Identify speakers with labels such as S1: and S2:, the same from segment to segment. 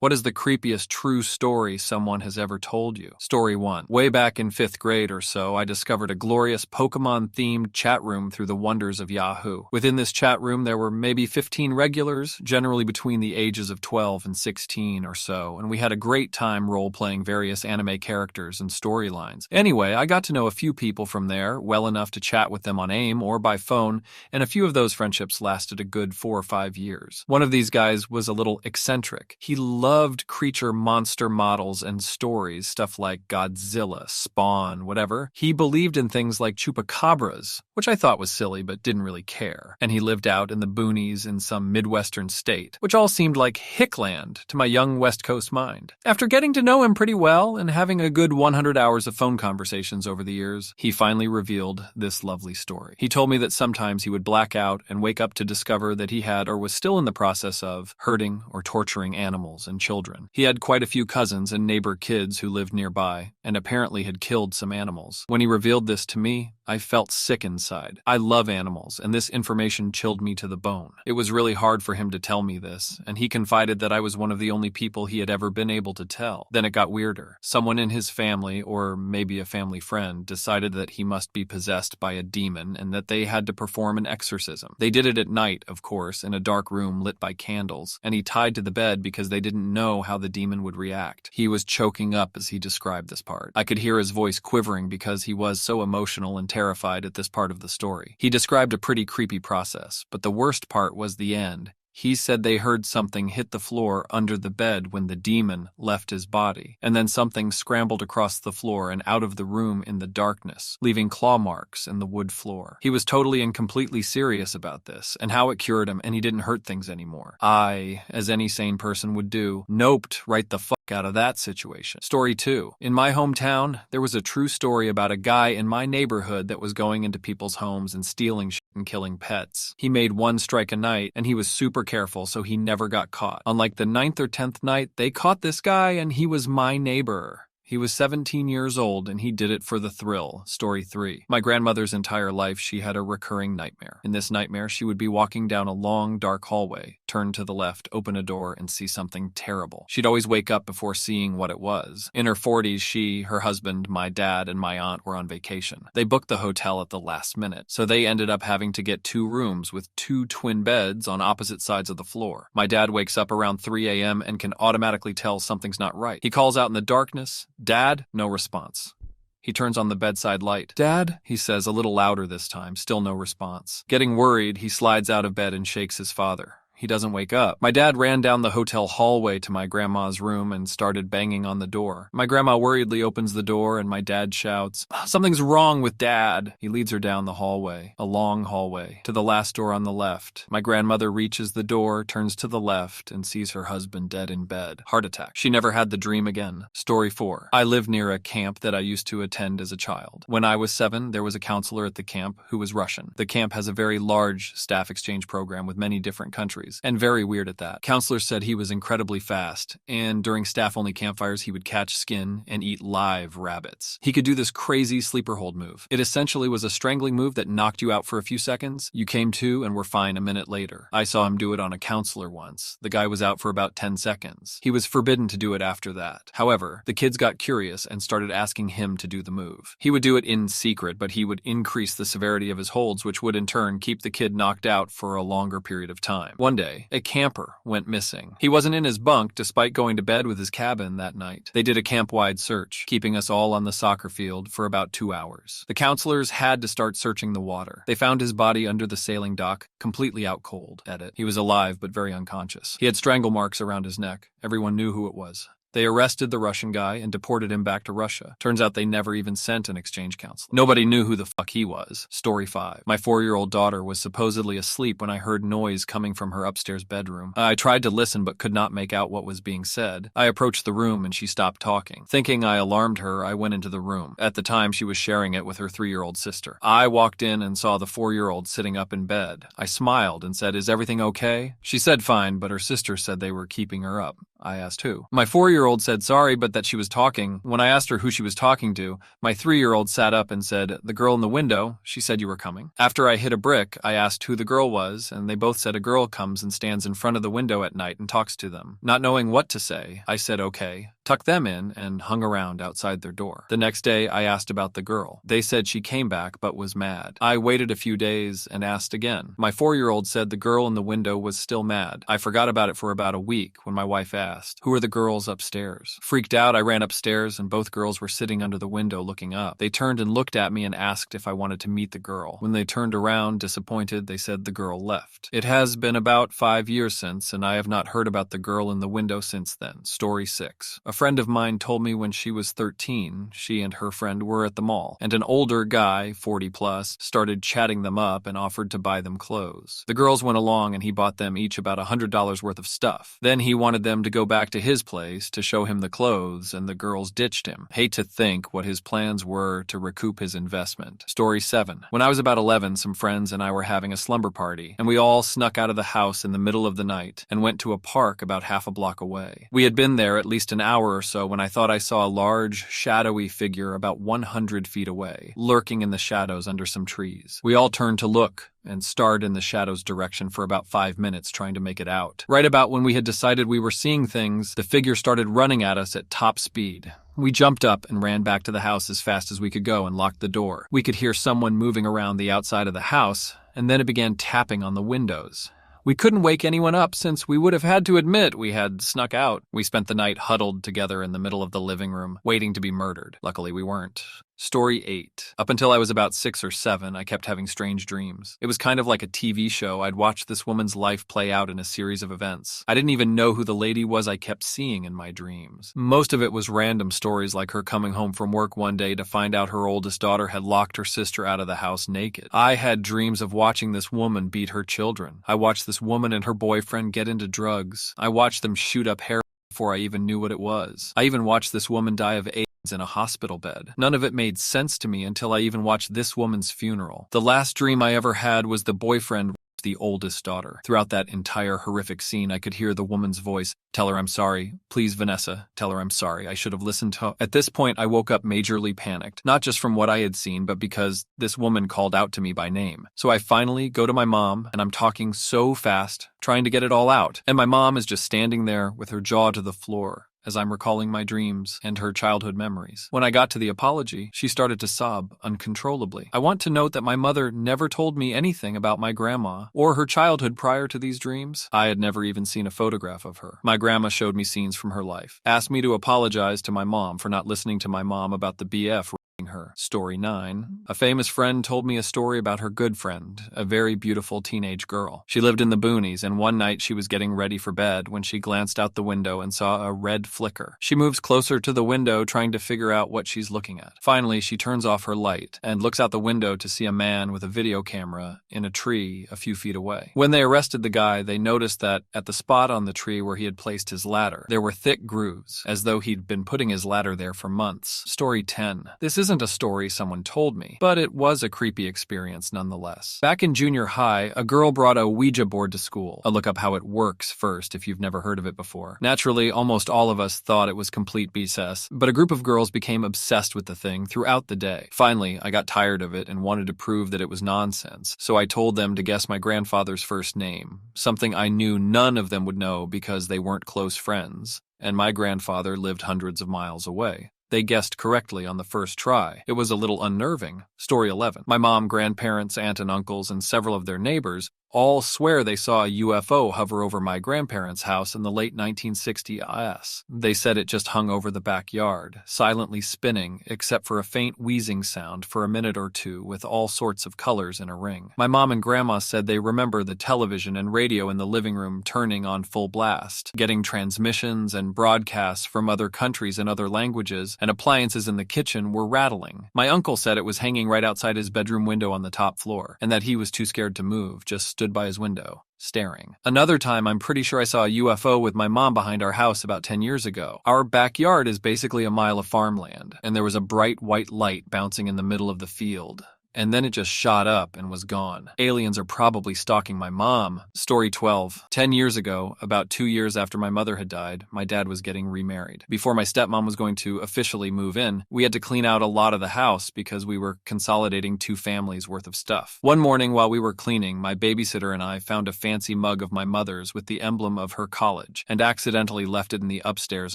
S1: What is the creepiest true story someone has ever told you? Story 1. Way back in 5th grade or so, I discovered a glorious Pokemon-themed chat room through the wonders of Yahoo. Within this chat room, there were maybe 15 regulars, generally between the ages of 12 and 16 or so, and we had a great time role-playing various anime characters and storylines. Anyway, I got to know a few people from there, well enough to chat with them on AIM or by phone, and a few of those friendships lasted a good 4 or 5 years. One of these guys was a little eccentric. He loved creature monster models and stories, stuff like Godzilla, Spawn, whatever. He believed in things like chupacabras, which I thought was silly but didn't really care. And he lived out in the boonies in some Midwestern state, which all seemed like hickland to my young West Coast mind. After getting to know him pretty well and having a good 100 hours of phone conversations over the years, he finally revealed this lovely story. He told me that sometimes he would black out and wake up to discover that he had or was still in the process of hurting or torturing animals and children. He had quite a few cousins and neighbor kids who lived nearby, and apparently had killed some animals. When he revealed this to me, I felt sick inside. I love animals, and this information chilled me to the bone. It was really hard for him to tell me this, and he confided that I was one of the only people he had ever been able to tell. Then it got weirder. Someone in his family, or maybe a family friend, decided that he must be possessed by a demon and that they had to perform an exorcism. They did it at night, of course, in a dark room lit by candles, and he tied to the bed because they didn't know how the demon would react. He was choking up as he described this part. I could hear his voice quivering because he was so emotional and terrified at this part of the story. He described a pretty creepy process, but the worst part was the end. He said they heard something hit the floor under the bed when the demon left his body, and then something scrambled across the floor and out of the room in the darkness, leaving claw marks in the wood floor. He was totally and completely serious about this, and how it cured him, and he didn't hurt things anymore. I, as any sane person would do, noped right the fuck out of that situation. Story 2. In my hometown, there was a true story about a guy in my neighborhood that was going into people's homes and stealing shit and killing pets. He made one strike a night, and he was super careful, so he never got caught. On like the 9th or 10th night, they caught this guy, and he was my neighbor. He was 17 years old, and he did it for the thrill. Story 3. My grandmother's entire life, she had a recurring nightmare. In this nightmare, she would be walking down a long, dark hallway, turn to the left, open a door, and see something terrible. She'd always wake up before seeing what it was. In her 40s, she, her husband, my dad, and my aunt were on vacation. They booked the hotel at the last minute, so they ended up having to get 2 rooms with 2 twin beds on opposite sides of the floor. My dad wakes up around 3 a.m. and can automatically tell something's not right. He calls out in the darkness, "Dad?" No response. He turns on the bedside light. "Dad?" he says, a little louder this time, still no response. Getting worried, he slides out of bed and shakes his father. He doesn't wake up. My dad ran down the hotel hallway to my grandma's room and started banging on the door. My grandma worriedly opens the door and my dad shouts, "Something's wrong with Dad." He leads her down the hallway, a long hallway, to the last door on the left. My grandmother reaches the door, turns to the left, and sees her husband dead in bed. Heart attack. She never had the dream again. Story 4. I lived near a camp that I used to attend as a child. When I was 7, there was a counselor at the camp who was Russian. The camp has a very large staff exchange program with many different countries. And very weird at that. Counselors said he was incredibly fast, and during staff-only campfires he would catch skin and eat live rabbits. He could do this crazy sleeper hold move. It essentially was a strangling move that knocked you out for a few seconds. You came to and were fine a minute later. I saw him do it on a counselor once. The guy was out for about 10 seconds. He was forbidden to do it after that. However, the kids got curious and started asking him to do the move. He would do it in secret, but he would increase the severity of his holds, which would in turn keep the kid knocked out for a longer period of time. One day, a camper went missing. He wasn't in his bunk despite going to bed with his cabin that night. They did a camp-wide search, keeping us all on the soccer field for about 2 hours. The counselors had to start searching the water. They found his body under the sailing dock, completely out cold. Edit. He was alive but very unconscious. He had strangle marks around his neck. Everyone knew who it was. They arrested the Russian guy and deported him back to Russia. Turns out they never even sent an exchange counselor. Nobody knew who the fuck he was. Story 5. My 4-year-old daughter was supposedly asleep when I heard noise coming from her upstairs bedroom. I tried to listen but could not make out what was being said. I approached the room and she stopped talking. Thinking I alarmed her, I went into the room. At the time, she was sharing it with her 3-year-old sister. I walked in and saw the 4-year-old sitting up in bed. I smiled and said, "Is everything okay?" She said fine, but her sister said they were keeping her up. I asked who. My 4-year-old said sorry, but that she was talking. When I asked her who she was talking to, my 3-year-old sat up and said, the girl in the window, she said you were coming. After I hit a brick, I asked who the girl was, and they both said a girl comes and stands in front of the window at night and talks to them. Not knowing what to say, I said okay, tucked them in, and hung around outside their door. The next day, I asked about the girl. They said she came back but was mad. I waited a few days and asked again. My 4-year-old said the girl in the window was still mad. I forgot about it for about a week when my wife asked, who are the girls upstairs? Freaked out, I ran upstairs and both girls were sitting under the window looking up. They turned and looked at me and asked if I wanted to meet the girl. When they turned around, disappointed, they said the girl left. It has been about 5 years since, and I have not heard about the girl in the window since then. Story 6. A friend of mine told me when she was 13, she and her friend were at the mall, and an older guy, 40 plus, started chatting them up and offered to buy them clothes. The girls went along and he bought them each about $100 worth of stuff. Then he wanted them to go back to his place to show him the clothes, and the girls ditched him. Hate to think what his plans were to recoup his investment. Story 7. When I was about 11, some friends and I were having a slumber party, and we all snuck out of the house in the middle of the night and went to a park about half a block away. We had been there at least an hour or so when I thought I saw a large, shadowy figure about 100 feet away, lurking in the shadows under some trees. We all turned to look and stared in the shadow's direction for about 5 minutes trying to make it out. Right about when we had decided we were seeing things, the figure started running at us at top speed. We jumped up and ran back to the house as fast as we could go and locked the door. We could hear someone moving around the outside of the house, and then it began tapping on the windows. We couldn't wake anyone up since we would have had to admit we had snuck out. We spent the night huddled together in the middle of the living room, waiting to be murdered. Luckily, we weren't. Story 8. Up until I was about 6 or 7, I kept having strange dreams. It was kind of like a TV show. I'd watch this woman's life play out in a series of events. I didn't even know who the lady was I kept seeing in my dreams. Most of it was random stories like her coming home from work one day to find out her oldest daughter had locked her sister out of the house naked. I had dreams of watching this woman beat her children. I watched this woman and her boyfriend get into drugs. I watched them shoot up heroin before I even knew what it was. I even watched this woman die of AIDS in a hospital bed. None of it made sense to me until I even watched this woman's funeral. The last dream I ever had was the boyfriend raped the oldest daughter. Throughout that entire horrific scene, I could hear the woman's voice, "Tell her I'm sorry. Please, Vanessa, tell her I'm sorry. I should have listened to her." At this point, I woke up majorly panicked, not just from what I had seen, but because this woman called out to me by name. So I finally go to my mom, and I'm talking so fast, trying to get it all out. And my mom is just standing there with her jaw to the floor, as I'm recalling my dreams and her childhood memories. When I got to the apology, she started to sob uncontrollably. I want to note that my mother never told me anything about my grandma or her childhood prior to these dreams. I had never even seen a photograph of her. My grandma showed me scenes from her life, asked me to apologize to my mom for not listening to my mom about the BF her. Story 9. A famous friend told me a story about her good friend, a very beautiful teenage girl. She lived in the boonies, and one night she was getting ready for bed when she glanced out the window and saw a red flicker. She moves closer to the window, trying to figure out what she's looking at. Finally, she turns off her light and looks out the window to see a man with a video camera in a tree a few feet away. When they arrested the guy, they noticed that at the spot on the tree where he had placed his ladder, there were thick grooves, as though he'd been putting his ladder there for months. Story 10. This isn't a story someone told me, but it was a creepy experience nonetheless. Back in junior high, a girl brought a Ouija board to school. I'll look up how it works first if you've never heard of it before. Naturally, almost all of us thought it was complete BS, but a group of girls became obsessed with the thing throughout the day. Finally, I got tired of it and wanted to prove that it was nonsense, so I told them to guess my grandfather's first name, something I knew none of them would know because they weren't close friends, and my grandfather lived hundreds of miles away. They guessed correctly on the first try. It was a little unnerving. Story 11. My mom, grandparents, aunt and uncles, and several of their neighbors all swear they saw a UFO hover over my grandparents' house in the late 1960s. They said it just hung over the backyard, silently spinning, except for a faint wheezing sound for a minute or two with all sorts of colors in a ring. My mom and grandma said they remember the television and radio in the living room turning on full blast, getting transmissions and broadcasts from other countries and other languages, and appliances in the kitchen were rattling. My uncle said it was hanging right outside his bedroom window on the top floor, and that he was too scared to move, just stood by his window, staring. Another time, I'm pretty sure I saw a UFO with my mom behind our house about 10 years ago. Our backyard is basically a mile of farmland, and there was a bright white light bouncing in the middle of the field. and then it just shot up and was gone. Aliens are probably stalking my mom. Story 12. 10 years ago, about 2 years after my mother had died, my dad was getting remarried. Before my stepmom was going to officially move in, we had to clean out a lot of the house because we were consolidating 2 families worth of stuff. One morning while we were cleaning, my babysitter and I found a fancy mug of my mother's with the emblem of her college and accidentally left it in the upstairs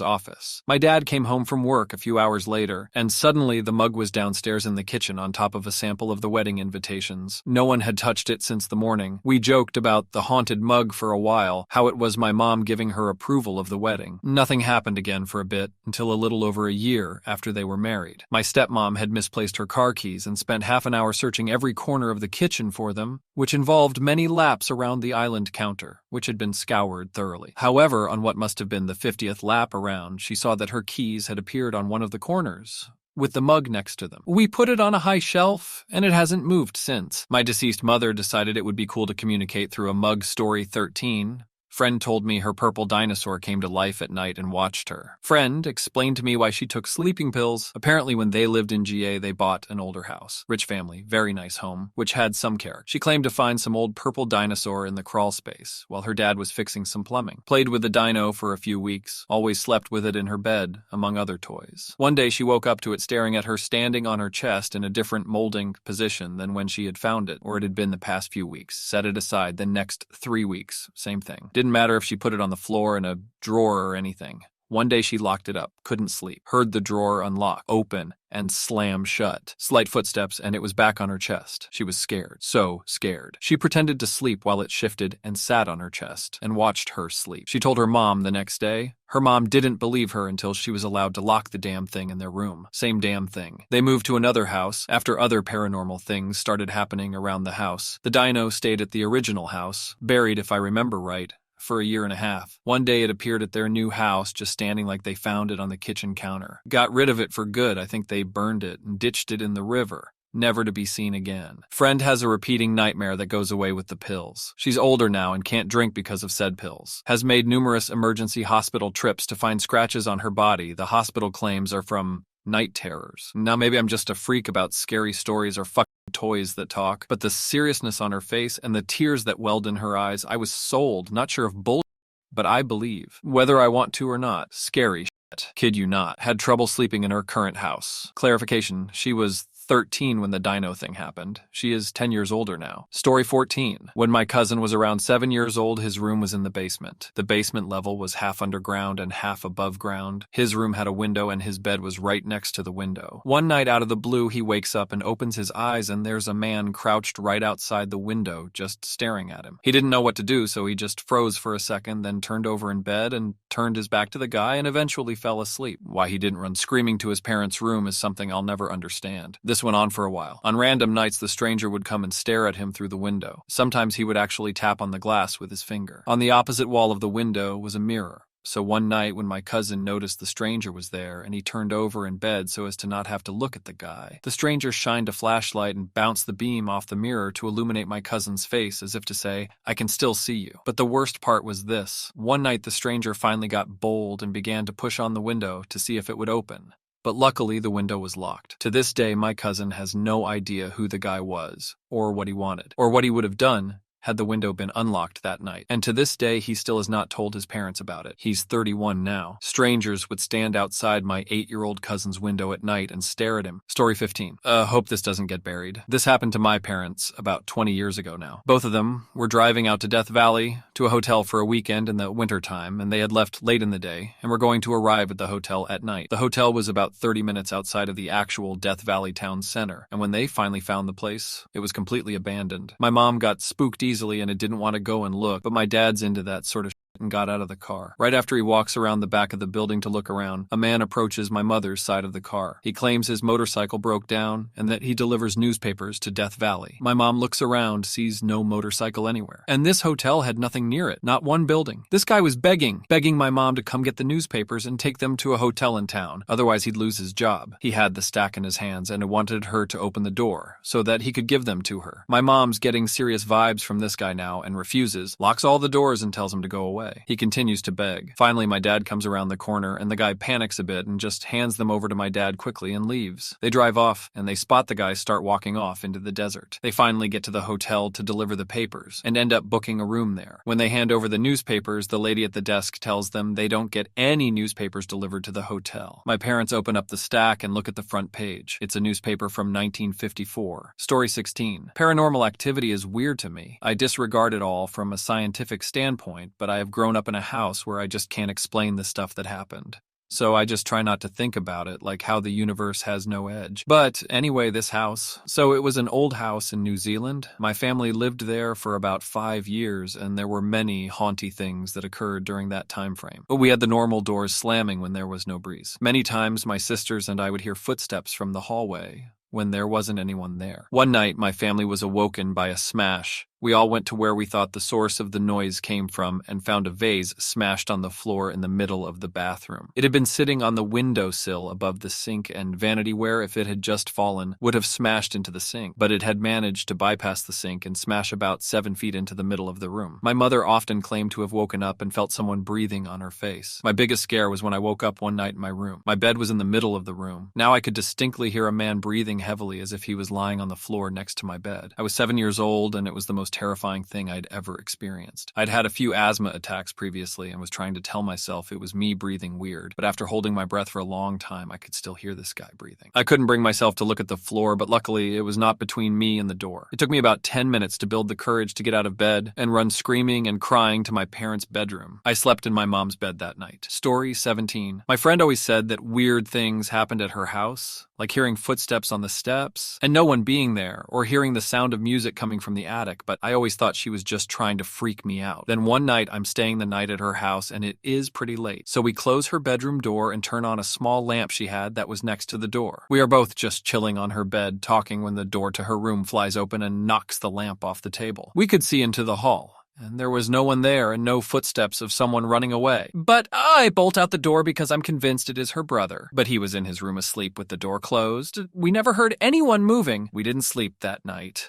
S1: office. My dad came home from work a few hours later, and suddenly the mug was downstairs in the kitchen on top of a sample of the wedding invitations. No one had touched it since the morning. We joked about the haunted mug for a while, how it was my mom giving her approval of the wedding. Nothing happened again for a bit, until a little over a year after they were married. My stepmom had misplaced her car keys and spent half an hour searching every corner of the kitchen for them, which involved many laps around the island counter, which had been scoured thoroughly. However, on what must have been the 50th lap around, she saw that her keys had appeared on one of the corners, with the mug next to them. We put it on a high shelf, and it hasn't moved since. My deceased mother decided it would be cool to communicate through a mug. Story 13. Friend told me her purple dinosaur came to life at night and watched her. Friend explained to me why she took sleeping pills. Apparently when they lived in GA, they bought an older house. Rich family, very nice home, which had some character. She claimed to find some old purple dinosaur in the crawl space while her dad was fixing some plumbing. Played with the dino for a few weeks, always slept with it in her bed, among other toys. One day she woke up to it staring at her standing on her chest in a different molding position than when she had found it, or it had been the past few weeks. Set it aside, the next 3 weeks, same thing. Didn't matter if she put it on the floor in a drawer or anything. One day she locked it up, couldn't sleep, heard the drawer unlock, open, and slam shut. Slight footsteps, and it was back on her chest. She was scared, so scared. She pretended to sleep while it shifted and sat on her chest and watched her sleep. She told her mom the next day. Her mom didn't believe her until she was allowed to lock the damn thing in their room. Same damn thing. They moved to another house after other paranormal things started happening around the house. The dino stayed at the original house, buried if I remember right, for a year and a half. One day it appeared at their new house, just standing like they found it on the kitchen counter. Got rid of it for good. I think they burned it and ditched it in the river, never to be seen again. Friend has a repeating nightmare that goes away with the pills. She's older now and can't drink because of said pills. Has made numerous emergency hospital trips to find scratches on her body. The hospital claims are from night terrors. Now maybe I'm just a freak about scary stories or fucking toys that talk, but the seriousness on her face and the tears that welled in her eyes, I was sold. Not sure if bull, but I believe. Whether I want to or not. Scary shit. Kid you not. Had trouble sleeping in her current house. Clarification, she was 13 when the dino thing happened. She is 10 years older now. Story 14. When my cousin was around 7 years old, his room was in the basement. The basement level was half underground and half above ground. His room had a window and his bed was right next to the window. One night out of the blue, he wakes up and opens his eyes and there's a man crouched right outside the window, just staring at him. He didn't know what to do, so he just froze for a second, then turned over in bed and turned his back to the guy and eventually fell asleep. Why he didn't run screaming to his parents' room is something I'll never understand. This went on for a while. On random nights, the stranger would come and stare at him through the window. Sometimes he would actually tap on the glass with his finger. On the opposite wall of the window was a mirror. So one night when my cousin noticed the stranger was there and he turned over in bed so as to not have to look at the guy, the stranger shined a flashlight and bounced the beam off the mirror to illuminate my cousin's face as if to say, I can still see you. But the worst part was this. One night the stranger finally got bold and began to push on the window to see if it would open. But luckily, the window was locked. To this day, my cousin has no idea who the guy was, or what he wanted, or what he would have done had the window been unlocked that night. And to this day, he still has not told his parents about it. He's 31 now. Strangers would stand outside my 8-year-old cousin's window at night and stare at him. Story 15. Hope this doesn't get buried. This happened to my parents about 20 years ago now. Both of them were driving out to Death Valley to a hotel for a weekend in the wintertime, and they had left late in the day and were going to arrive at the hotel at night. The hotel was about 30 minutes outside of the actual Death Valley town center, and when they finally found the place, it was completely abandoned. My mom got spooked easily and it didn't want to go and look, but my dad's into that sort of and got out of the car. Right after he walks around the back of the building to look around, a man approaches my mother's side of the car. He claims his motorcycle broke down and that he delivers newspapers to Death Valley. My mom looks around, sees no motorcycle anywhere. And this hotel had nothing near it, not one building. This guy was begging my mom to come get the newspapers and take them to a hotel in town. Otherwise, he'd lose his job. He had the stack in his hands and wanted her to open the door so that he could give them to her. My mom's getting serious vibes from this guy now and refuses, locks all the doors and tells him to go away. away. He continues to beg. Finally, my dad comes around the corner, and the guy panics a bit and just hands them over to my dad quickly and leaves. They drive off, and they spot the guy start walking off into the desert. They finally get to the hotel to deliver the papers, and end up booking a room there. When they hand over the newspapers, the lady at the desk tells them they don't get any newspapers delivered to the hotel. My parents open up the stack and look at the front page. It's a newspaper from 1954. Story 16. Paranormal activity is weird to me. I disregard it all from a scientific standpoint, but I have grown up in a house where I just can't explain the stuff that happened. So I just try not to think about it, like how the universe has no edge. But anyway, this house. So it was an old house in New Zealand. My family lived there for about 5 years, and there were many haunty things that occurred during that time frame. But we had the normal doors slamming when there was no breeze. Many times my sisters and I would hear footsteps from the hallway when there wasn't anyone there. One night, my family was awoken by a smash. We all went to where we thought the source of the noise came from and found a vase smashed on the floor in the middle of the bathroom. It had been sitting on the windowsill above the sink, and vanity ware, if it had just fallen, would have smashed into the sink, but it had managed to bypass the sink and smash about 7 feet into the middle of the room. My mother often claimed to have woken up and felt someone breathing on her face. My biggest scare was when I woke up one night in my room. My bed was in the middle of the room. Now I could distinctly hear a man breathing heavily as if he was lying on the floor next to my bed. I was 7 years old, and it was the most terrifying thing I'd ever experienced. I'd had a few asthma attacks previously and was trying to tell myself it was me breathing weird, but after holding my breath for a long time, I could still hear this guy breathing. I couldn't bring myself to look at the floor, but luckily it was not between me and the door. It took me about 10 minutes to build the courage to get out of bed and run screaming and crying to my parents' bedroom. I slept in my mom's bed that night. Story 17. My friend always said that weird things happened at her house, like hearing footsteps on the steps and no one being there, or hearing the sound of music coming from the attic, but I always thought she was just trying to freak me out. Then one night I'm staying the night at her house, and it is pretty late. So we close her bedroom door and turn on a small lamp she had that was next to the door. We are both just chilling on her bed, talking when the door to her room flies open and knocks the lamp off the table. We could see into the hall, and there was no one there and no footsteps of someone running away. But I bolt out the door because I'm convinced it is her brother. But he was in his room asleep with the door closed. We never heard anyone moving. We didn't sleep that night.